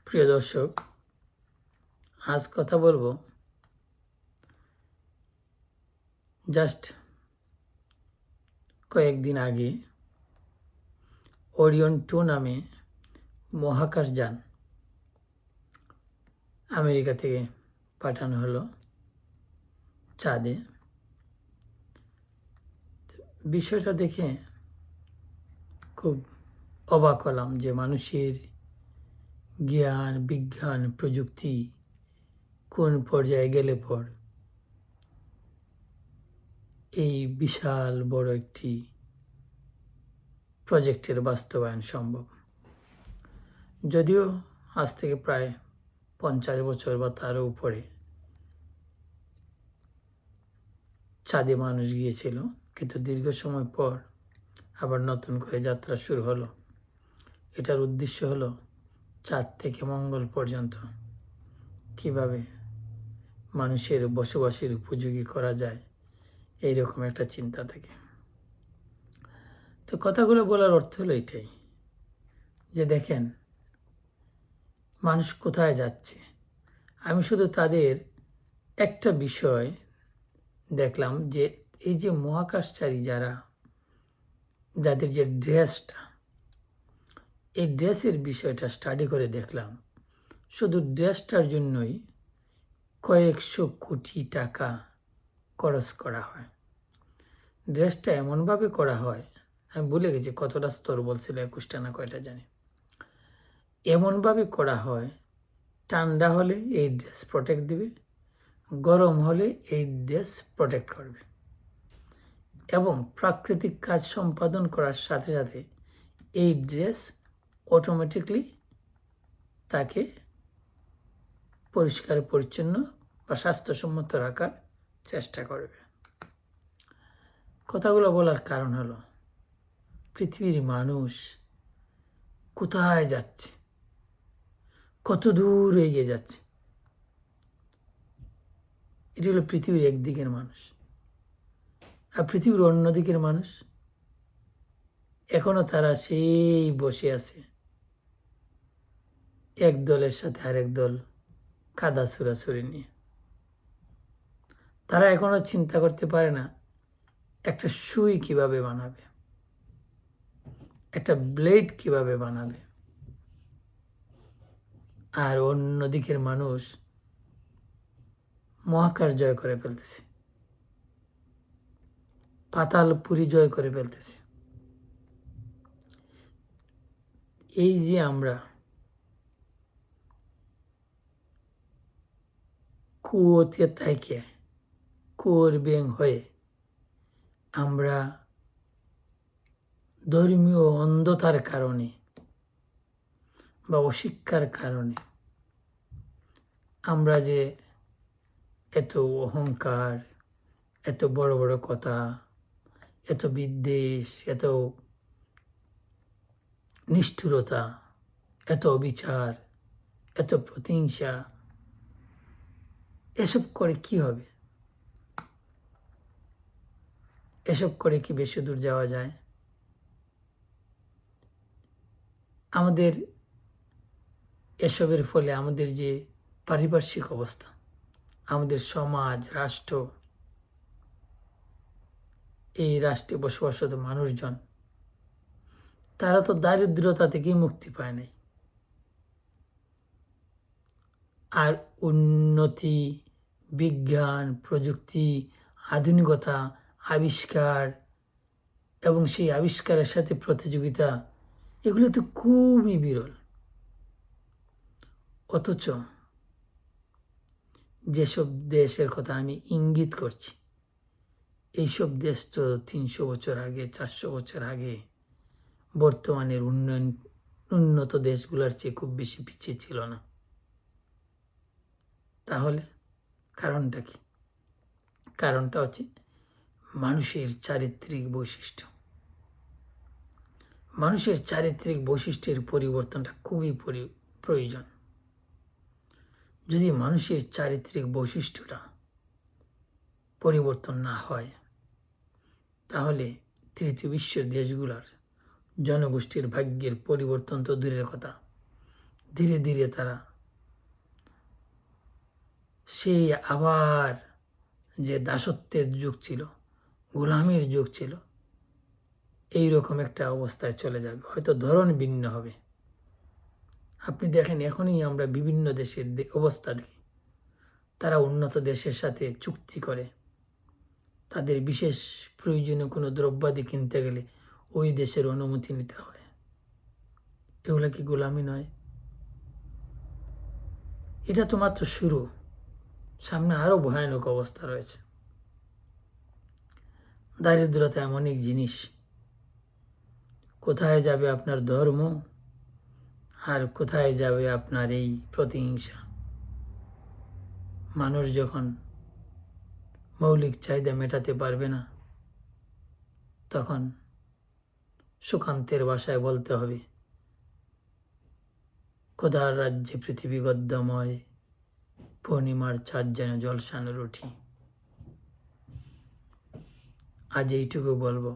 প্রিয় দর্শক, আজ কথা বলবো জাস্ট কয়েকদিন আগে ওরিয়ন 2 নামে মহাকাশযান আমেরিকা থেকে পাঠানো হলো চাঁদে। বিষয়টা দেখে খুব অবাক হলাম যে মানুষের জ্ঞান, বিজ্ঞান, প্রযুক্তি কোন পর্যায়ে গেলে পর এই বিশাল বড় একটি প্রজেক্টের বাস্তবায়ন সম্ভব। যদিও আজ থেকে প্রায় 50 বছর বা তারও উপরে চাঁদে মানুষ গিয়েছিল, কিন্তু দীর্ঘ সময় পর আবার নতুন করে যাত্রা শুরু হলো। এটার উদ্দেশ্য হলো চাঁদ থেকে মঙ্গল পর্যন্ত কিভাবে মানুষের বসবাসের উপযোগী করা যায়, এইরকম একটা চিন্তা থাকে। তো কথাগুলো বলার অর্থ হলো এটাই যে দেখেন মানুষ কোথায় যাচ্ছে। আমি শুধু তাদের একটা বিষয় দেখলাম যে এই যে মহাকাশচারী যাদের যে ড্রেসটা, এই ড্রেসের বিষয়টা স্টাডি করে দেখলাম শুধু ড্রেসটার জন্যই কয়েকশো কোটি টাকা খরচ করা হয়। ড্রেসটা এমনভাবে করা হয়, আমি ভুলে গেছি কতটা স্তর বলছিল, 21টা না কয়টা জানি। এমনভাবে করা হয় ঠান্ডা হলে এই ড্রেস প্রোটেক্ট দিবে, গরম হলে এই ড্রেস প্রোটেক্ট করবে, এবং প্রাকৃতিক কাজ সম্পাদন করার সাথে সাথে এই ড্রেস অটোমেটিকলি তাকে পরিষ্কার পরিচ্ছন্ন বা স্বাস্থ্যসম্মত রাখার চেষ্টা করবে। কথাগুলো বলার কারণ হলো পৃথিবীর মানুষ কোথায় যাচ্ছে, কত দূর এগিয়ে যাচ্ছে। এটি হলো পৃথিবীর একদিকের মানুষ, আর পৃথিবীর অন্যদিকের মানুষ এখনো তারা সেই বসে আছে এক দলের সাথে আরেক দল কাদা ছুড়াছুড়ি নিয়ে। তারা এখনো চিন্তা করতে পারে না একটা সুই কিভাবে বানাবে, একটা ব্লেড কিভাবে বানাবে। আর অন্যদিকের মানুষ মহাকাশ জয় করে ফেলতেছে, পাতালপুরি জয় করে ফেলতেছে। এই যে আমরা কুয়োতে থেকে কুয়োর ব্যাং হয়ে আমরা ধর্মীয় অন্ধতার কারণে বা অশিক্ষার কারণে আমরা যে এত অহংকার, এত বড় বড় কথা, এত বিদ্বেষ, এত নিষ্ঠুরতা, এত অবিচার, এত প্রতিহিংসা, এসব করে কি হবে? এসব করে কি বেশি দূর যাওয়া যায়? আমাদের এসবের ফলে আমাদের যে পারিপার্শ্বিক অবস্থা, আমাদের সমাজ, রাষ্ট্র, এই রাষ্ট্রে বসবাসরত মানুষজন তারা তো দারিদ্রতা থেকেই মুক্তি পায় নাই। আর উন্নতি, বিজ্ঞান, প্রযুক্তি, আধুনিকতা, আবিষ্কার এবং সেই আবিষ্কারের সাথে প্রতিযোগিতা, এগুলো তো খুবই বিরল। অথচ যেসব দেশের কথা আমি ইঙ্গিত করছি, এইসব দেশ তো 300 বছর আগে, 400 বছর আগে বর্তমানের উন্নত দেশগুলোর চেয়ে খুব বেশি পিছিয়ে ছিল না। তাহলে কারণটা কি? কারণটা হচ্ছে মানুষের চারিত্রিক বৈশিষ্ট্য। মানুষের চারিত্রিক বৈশিষ্ট্যের পরিবর্তনটা খুবই প্রয়োজন। যদি মানুষের চারিত্রিক বৈশিষ্ট্যটা পরিবর্তন না হয়, তাহলে তৃতীয় বিশ্বের দেশগুলোর জনগোষ্ঠীর ভাগ্যের পরিবর্তন তো দূরের কথা, ধীরে ধীরে তারা সেই আবার যে দাসত্বের যুগ ছিল, গোলামির যুগ ছিল, এইরকম একটা অবস্থায় চলে যাবে। হয়তো ধরন ভিন্ন হবে। আপনি দেখেন, এখনই আমরা বিভিন্ন দেশের অবস্থা দেখি। তারা উন্নত দেশের সাথে চুক্তি করে, তাদের বিশেষ প্রয়োজনীয় কোনো দ্রব্যাদি কিনতে গেলে ওই দেশের অনুমতি নিতে হয়। এগুলো কি গোলামি নয়? এটা তো মাত্র শুরু, সামনে আরও ভয়ানক অবস্থা রয়েছে। দারিদ্রতা এমন এক জিনিস, কোথায় যাবে আপনার ধর্ম আর কোথায় যাবে আপনার এই প্রতিহিংসা। মানুষ যখন মৌলিক চাহিদা মেটাতে পারবে না, তখন সুকান্তের ভাষায় বলতে হবে, খোদার রাজ্যে পৃথিবী গদ্যময়, পূর্ণিমার চাঁদ যেন জলসানো রুটি। আজ এইটুকু বলবো,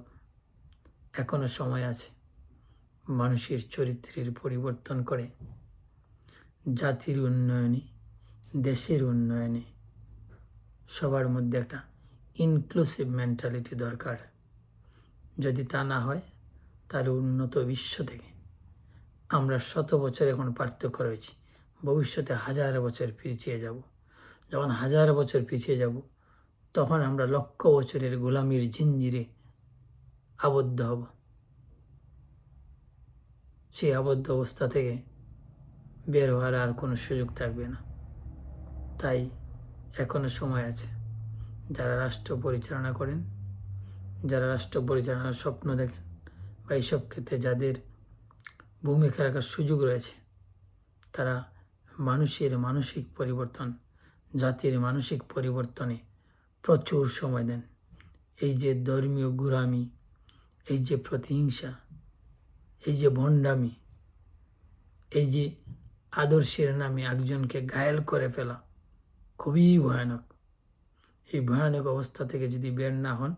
এখনো সময় আছে মানুষের চরিত্রের পরিবর্তন করে জাতির উন্নয়নে, দেশের উন্নয়নে সবার মধ্যে একটা ইনক্লুসিভ মেন্টালিটি দরকার। যদি তা না হয়, তাহলে উন্নত বিশ্ব থেকে আমরা 100 বছর এখন পার্থক্য রয়েছি, ভবিষ্যতে 1000 বছর পিছিয়ে যাব। যখন 1000 বছর পিছিয়ে যাব, তখন আমরা লক্ষ বছরের গোলামির জিঞ্জিরে আবদ্ধ হব। সেই আবদ্ধ অবস্থা থেকে বের হওয়ার আর কোনো সুযোগ থাকবে না। তাই এখনো সময় আছে। যারা রাষ্ট্র পরিচালনা করেন, যারা রাষ্ট্র পরিচালনার স্বপ্ন দেখেন, বা এইসব ক্ষেত্রে যাদের ভূমিকা রাখার সুযোগ রয়েছে, তারা মানুষের মানসিক পরিবর্তন, জাতির মানসিক পরিবর্তনে প্রচুর সময় দেন। এই যে ধর্মীয় গোঁড়ামি, এই যে প্রতিহিংসা, এই যে ভণ্ডামি, এই যে আদর্শের নামে একজনকে ঘায়েল করে ফেলা, খুবই ভয়ানক। এই ভয়ানক অবস্থা থেকে যদি বের না হন,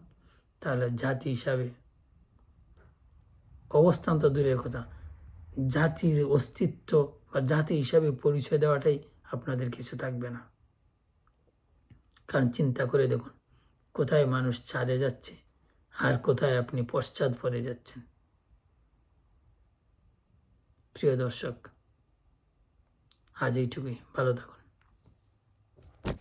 তাহলে জাতি হিসাবে অবস্থান তো দূরের কথা, জাতির অস্তিত্ব বা জাতি হিসাবে পরিচয় দেওয়াটাই আপনাদের কিছু থাকবে না। কারণ চিন্তা করে দেখুন, কোথায় মানুষ চাঁদে যাচ্ছে আর কোথায় আপনি পশ্চাৎপদে যাচ্ছেন। প্রিয় দর্শক, আজ এইটুকুই। ভালো থাকুন।